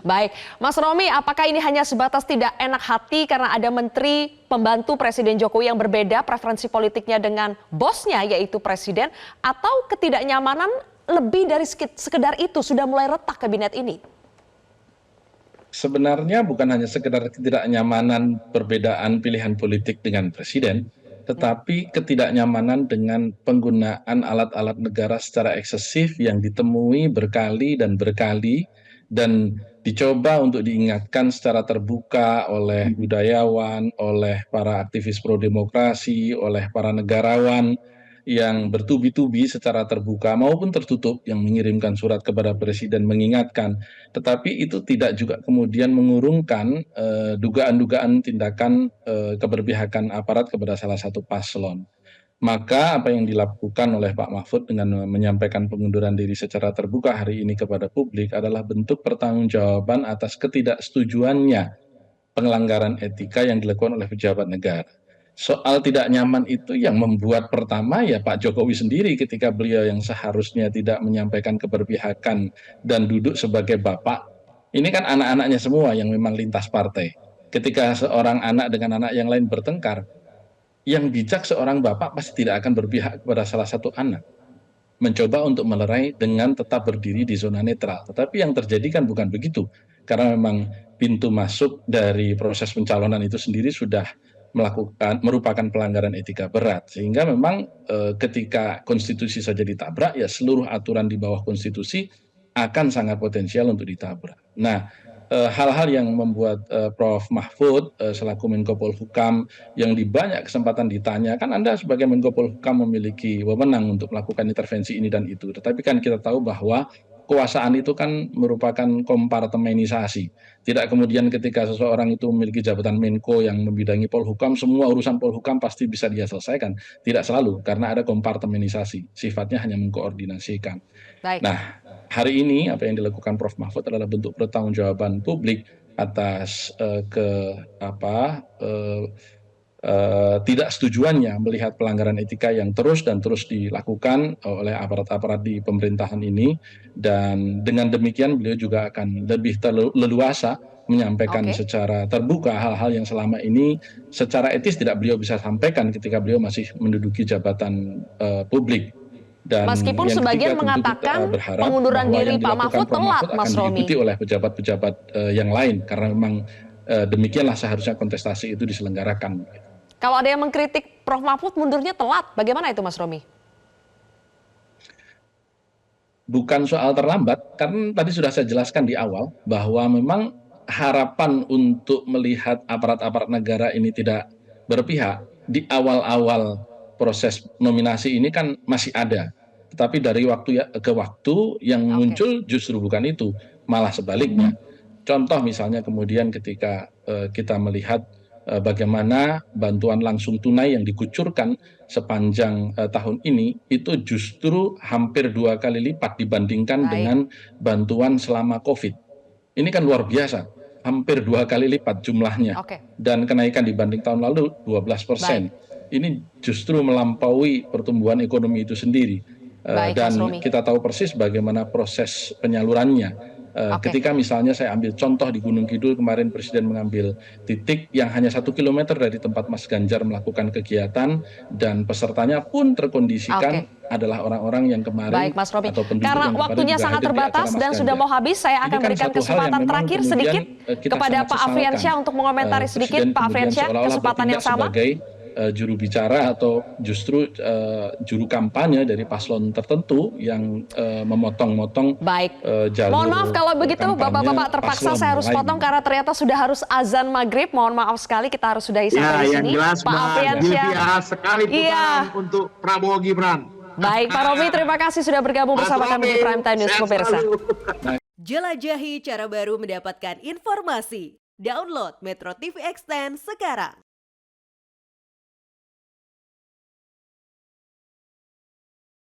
Baik, Mas Romi, apakah ini hanya sebatas tidak enak hati karena ada menteri pembantu Presiden Jokowi yang berbeda preferensi politiknya dengan bosnya yaitu Presiden, atau ketidaknyamanan lebih dari sekedar itu sudah mulai retak kabinet ini? Sebenarnya bukan hanya sekedar ketidaknyamanan perbedaan pilihan politik dengan presiden, tetapi ketidaknyamanan dengan penggunaan alat-alat negara secara eksesif yang ditemui berkali dan berkali dan dicoba untuk diingatkan secara terbuka oleh budayawan, oleh para aktivis pro-demokrasi, oleh para negarawan yang bertubi-tubi secara terbuka maupun tertutup yang mengirimkan surat kepada presiden mengingatkan, tetapi itu tidak juga kemudian mengurungkan dugaan-dugaan tindakan keberpihakan aparat kepada salah satu paslon. Maka apa yang dilakukan oleh Pak Mahfud dengan menyampaikan pengunduran diri secara terbuka hari ini kepada publik adalah bentuk pertanggungjawaban atas ketidaksetujuannya pelanggaran etika yang dilakukan oleh pejabat negara. Soal tidak nyaman itu yang membuat pertama ya Pak Jokowi sendiri ketika beliau yang seharusnya tidak menyampaikan keberpihakan dan duduk sebagai bapak. Ini kan anak-anaknya semua yang memang lintas partai. Ketika seorang anak dengan anak yang lain bertengkar, yang bijak seorang bapak pasti tidak akan berpihak kepada salah satu anak. Mencoba untuk melerai dengan tetap berdiri di zona netral. Tetapi yang terjadi kan bukan begitu. Karena memang pintu masuk dari proses pencalonan itu sendiri sudah merupakan pelanggaran etika berat. Sehingga memang ketika konstitusi saja ditabrak, ya seluruh aturan di bawah konstitusi akan sangat potensial untuk ditabrak. Nah, hal-hal yang membuat Prof. Mahfud selaku Menko Polhukam yang di banyak kesempatan ditanya, kan Anda sebagai Menko Polhukam memiliki wewenang untuk melakukan intervensi ini dan itu. Tetapi kan kita tahu bahwa kekuasaan itu kan merupakan kompartemenisasi. Tidak kemudian ketika seseorang itu memiliki jabatan Menko yang membidangi Polhukam, semua urusan Polhukam pasti bisa dia selesaikan. Tidak selalu, karena ada kompartemenisasi. Sifatnya hanya mengkoordinasikan. Baik. Nah, hari ini apa yang dilakukan Prof. Mahfud adalah bentuk pertanggungjawaban publik atas tidak setujuannya melihat pelanggaran etika yang terus dan terus dilakukan oleh aparat-aparat di pemerintahan ini, dan dengan demikian beliau juga akan lebih leluasa menyampaikan secara terbuka hal-hal yang selama ini secara etis tidak beliau bisa sampaikan ketika beliau masih menduduki jabatan publik. Dan meskipun yang sebagian ketiga, mengatakan berharap pengunduran diri Pak Mahfud telat, Mas akan Romi. diikuti oleh pejabat-pejabat yang lain karena memang demikianlah seharusnya kontestasi itu diselenggarakan. Kalau ada yang mengkritik Prof. Mahfud mundurnya telat, bagaimana itu Mas Romi? Bukan soal terlambat, karena tadi sudah saya jelaskan di awal bahwa memang harapan untuk melihat aparat-aparat negara ini tidak berpihak di awal-awal proses nominasi ini kan masih ada. Tetapi dari waktu ke waktu yang muncul justru bukan itu, malah sebaliknya. Contoh misalnya kemudian ketika kita melihat bagaimana bantuan langsung tunai yang dikucurkan sepanjang tahun ini itu justru hampir 2 kali lipat dibandingkan dengan bantuan selama COVID. Ini kan luar biasa, hampir 2 kali lipat jumlahnya. Dan kenaikan dibanding tahun lalu 12%. Ini justru melampaui pertumbuhan ekonomi itu sendiri. Dan kita tahu persis bagaimana proses penyalurannya. Ketika misalnya saya ambil contoh di Gunung Kidul kemarin Presiden mengambil titik yang hanya 1 kilometer dari tempat Mas Ganjar melakukan kegiatan dan pesertanya pun terkondisikan adalah orang-orang yang kemarin. Baik Mas Romi, karena waktunya sangat terbatas dan sudah mau habis, saya akan berikan kesempatan terakhir sedikit kepada Pak Afriansyah untuk mengomentari sedikit. Pak Afriansyah, kesempatan yang sama. Juru bicara atau justru juru kampanye dari paslon tertentu yang memotong-motong jalur. Mohon maaf kalau begitu Bapak-bapak, terpaksa saya harus potong karena ternyata sudah harus azan maghrib. Mohon maaf sekali, kita harus sudahi sampai di sini. Jelas, Pak Afriansyah. Sekali putaran untuk Prabowo Gibran. Baik Pak Romi, terima kasih sudah bergabung bersama kami di Prime Time News pemirsa. Jelajahi cara baru mendapatkan informasi. Download Metro TV Extend sekarang.